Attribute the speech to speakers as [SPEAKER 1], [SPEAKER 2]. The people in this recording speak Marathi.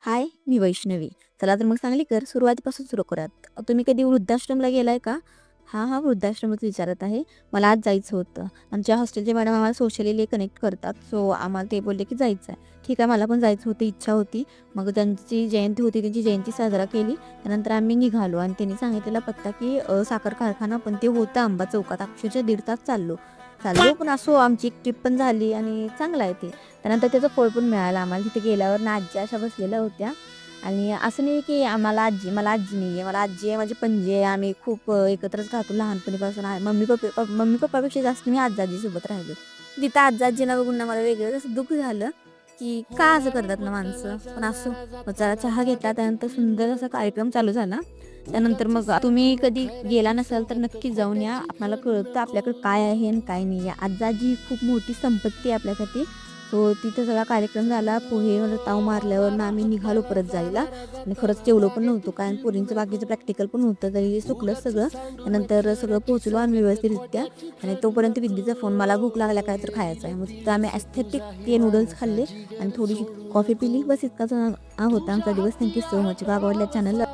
[SPEAKER 1] हाय, मी वैष्णवी. चला तर मग चांगली कर सुरुवातीपासून सुरू करूयात. तुम्ही कधी वृद्धाश्रमला गेलाय का? हां, वृद्धाश्रमच विचारत आहे. मला आज जायचं होतं. आमच्या हॉस्टेलचे मॅडम आम्हाला सोशली कनेक्ट करतात. सो आम्हाला ते बोलले की जायचं आहे. ठीक आहे, मला पण जायचं होतं, इच्छा होती. मग त्यांची जयंती होती, त्यांची जयंती साजरा केली. त्यानंतर आम्ही निघालो आणि त्यांनी सांगितलेला पत्ता की साखर कारखाना, पण ते होतं आंबा चौकात. अक्षरशः 1.5 तास चाललो. चाललो पण असो, आमची एक ट्रिप पण झाली आणि चांगलं आहे ते. त्यानंतर त्याचं फळ पण मिळालं आम्हाला. तिथे गेल्यावर ना आज्या अशा बसलेल्या होत्या आणि असं नाही की मला आजी नाही आहे, मला आजी आहे, माझे पणजी आहे. आम्ही खूप एकत्रच राहतो लहानपणीपासून. आहे मम्मी पप्पापेक्षा जास्त मी आजीसोबत राहिलो. तिथं आजींना बघून ना मला वेगळं असं दुःख झालं की का असं करतात ना माणसं. पण असो, मग जरा चहा घेतला. त्यानंतर सुंदर असा कार्यक्रम चालू झाला. त्यानंतर मग तुम्ही कधी गेला नसाल तर नक्की जाऊन या. आपल्याला कळतं आपल्याकडे काय आहे आणि काय नाही आहे. आजी खूप मोठी संपत्ती आहे आपल्यासाठी. सो तिथं सगळा कार्यक्रम झाला. पोहे मला ताव मारल्यावर ना आम्ही निघालो परत जायला आणि खरंच जेवलो पण नव्हतो, कारण पोरींचं बाकीचं प्रॅक्टिकल पण होतं, तरी चुकलं सगळं. त्यानंतर सगळं पोहोचलो आम्ही व्यवस्थितरित्या आणि तोपर्यंत विद्येचा फोन, मला भूक लागल्या काय तर खायचं आहे. मग तिथं आम्ही ॲस्थेटिक ते नूडल्स खाल्ले आणि थोडीशी कॉफी पिली. बस इतकाच होता आमचा दिवस. Thank you so much. बाबावल्या चॅनलला